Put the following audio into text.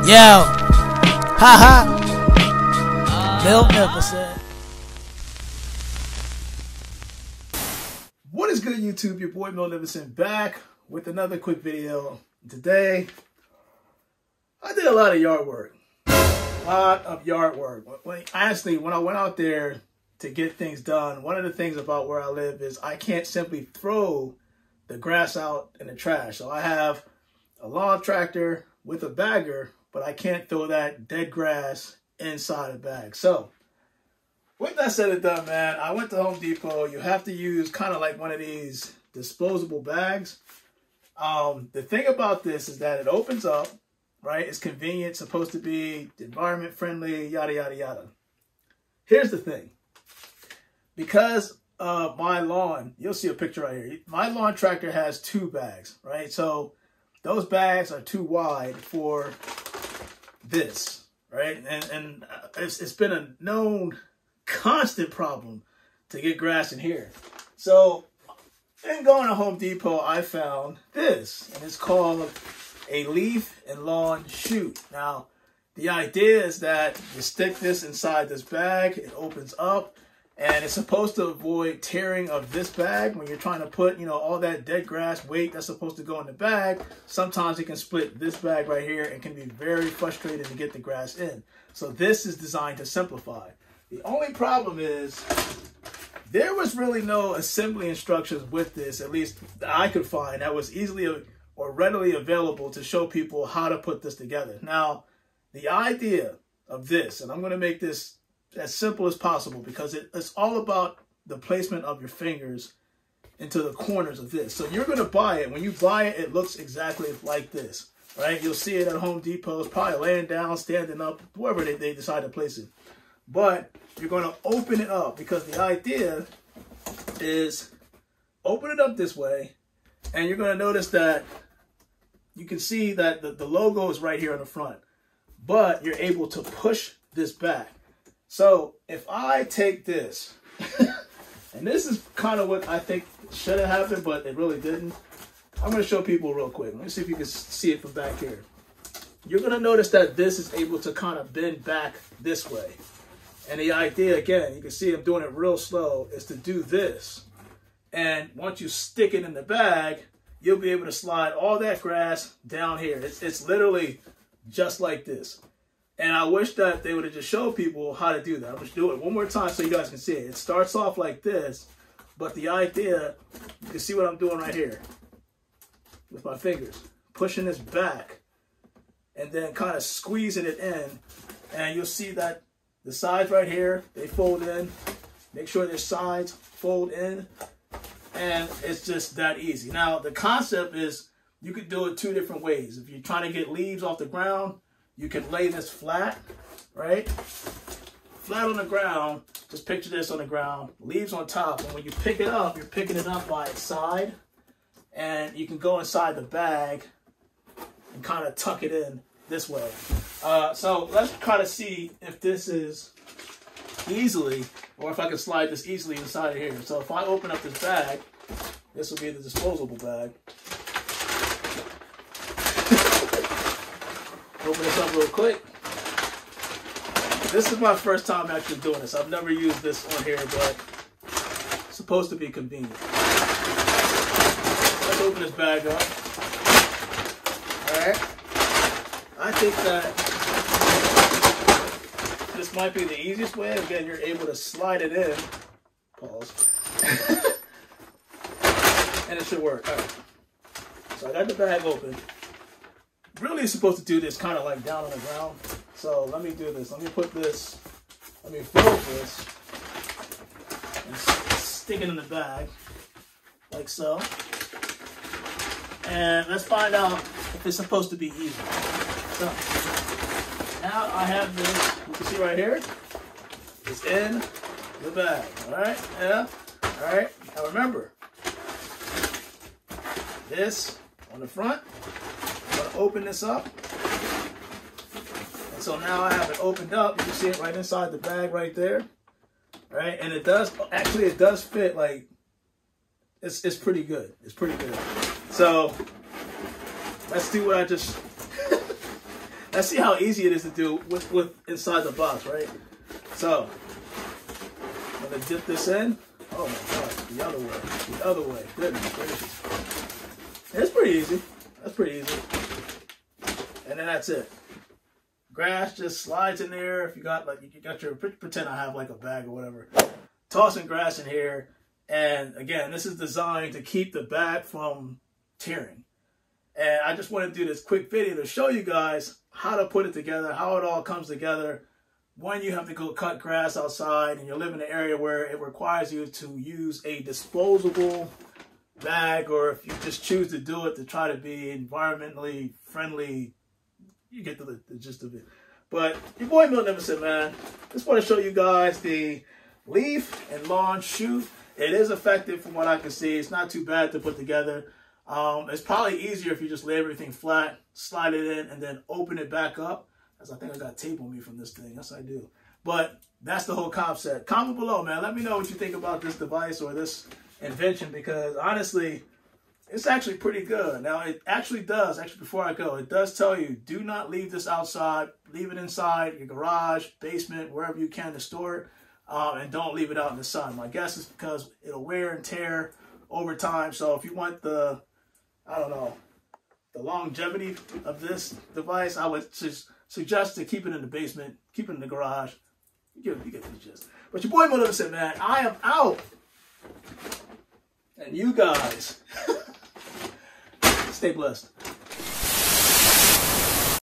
Yo, haha, Milk. What is good, YouTube? Your boy Milk back with another quick video. Today, I did a lot of yard work. Honestly, when I went out there to get things done, one of the things about where I live is I can't simply throw the grass out in the trash. So I have a lawn tractor with a bagger, but I can't throw that dead grass inside a bag. So with that said and done, man, I went to Home Depot. You have to use kind of like one of these disposable bags. The thing about this is that it opens up, right? It's convenient, supposed to be environment friendly, yada, yada, yada. Here's the thing. Because of my lawn, you'll see a picture right here. My lawn tractor has two bags, right? So those bags are too wide for this, right? And it's been a known constant problem to get grass in here. So in going to Home Depot, I found this, and it's called a leaf and lawn chute. Now, the idea is that you stick this inside this bag, it opens up, and it's supposed to avoid tearing of this bag when you're trying to put, you know, all that dead grass weight that's supposed to go in the bag. Sometimes it can split this bag right here and can be very frustrating to get the grass in. So this is designed to simplify. The only problem is there was really no assembly instructions with this, at least that I could find, that was easily or readily available to show people how to put this together. Now, the idea of this, and I'm going to make this as simple as possible because it's all about the placement of your fingers into the corners of this. So you're going to buy it. When you buy it, it looks exactly like this, right? You'll see it at Home Depot. It's probably laying down, standing up, wherever they decide to place it. But you're going to open it up because the idea is open it up this way, and you're going to notice that you can see that the logo is right here in the front, but you're able to push this back. So if I take this, and this is kind of what I think should have happened, but it really didn't. I'm going to show people real quick. Let me see if you can see it from back here. You're going to notice that this is able to kind of bend back this way. And the idea, again, you can see I'm doing it real slow, is to do this. And once you stick it in the bag, you'll be able to slide all that grass down here. It's literally just like this. And I wish that they would have just showed people how to do that. I'm going to do it one more time so you guys can see it. It starts off like this, but the idea, you can see what I'm doing right here with my fingers. Pushing this back and then kind of squeezing it in. And you'll see that the sides right here, they fold in. Make sure their sides fold in. And it's just that easy. Now, the concept is you could do it two different ways. If you're trying to get leaves off the ground, you can lay this flat, right? Flat on the ground. Just picture this on the ground. Leaves on top. And when you pick it up, you're picking it up by its side. And you can go inside the bag and kind of tuck it in this way. So let's try to see if this is easily, or if I can slide this easily inside of here. So if I open up this bag, this will be the disposable bag. Open this up real quick. This is my first time actually doing this. I've never used this on here, but it's supposed to be convenient. Let's open this bag up. All right. I think that this might be the easiest way. Again, you're able to slide it in. Pause. And it should work. All right. So I got the bag open. Really it's supposed to do this kind of like down on the ground. So let me do this. Let me put this, let me fold this and stick it in the bag like so. And let's find out if it's supposed to be easy. So now I have this, you can see right here, it's in the bag. All right, yeah, all right. Now remember, this on the front. I'm going to open this up. And so now I have it opened up. You can see it right inside the bag right there. Right? And it does, actually it does fit like, it's pretty good. It's pretty good. So let's do what I just let's see how easy it is to do with inside the box, right? So I'm gonna dip this in. Oh my gosh, the other way. Goodness gracious. It's pretty easy. That's pretty easy. And then that's it. Grass just slides in there. If you got your, pretend I have like a bag or whatever. Tossing grass in here. And again, this is designed to keep the bag from tearing. And I just want to do this quick video to show you guys how to put it together, how it all comes together when you have to go cut grass outside and you live in an area where it requires you to use a disposable bag, or if you just choose to do it to try to be environmentally friendly, you get the gist of it. But your boy Mill never said, man, just want to show you guys the leaf and lawn chute. It is effective from what I can see. It's not too bad to put together. It's probably easier if you just lay everything flat, slide it in, and then open it back up. As I think I got tape on me from this thing. Yes, I do. But that's the whole concept. Comment below, man. Let me know what you think about this device or this invention, because honestly, it's actually pretty good. Now, it actually does, before I go, it does tell you, do not leave this outside. Leave it inside your garage, basement, wherever you can to store it. And don't leave it out in the sun. My guess is because it'll wear and tear over time. So if you want the, I don't know, the longevity of this device, I would just suggest to keep it in the basement, keep it in the garage. You get the gist. But your boy Mo said, man, I am out. And you guys, stay blessed.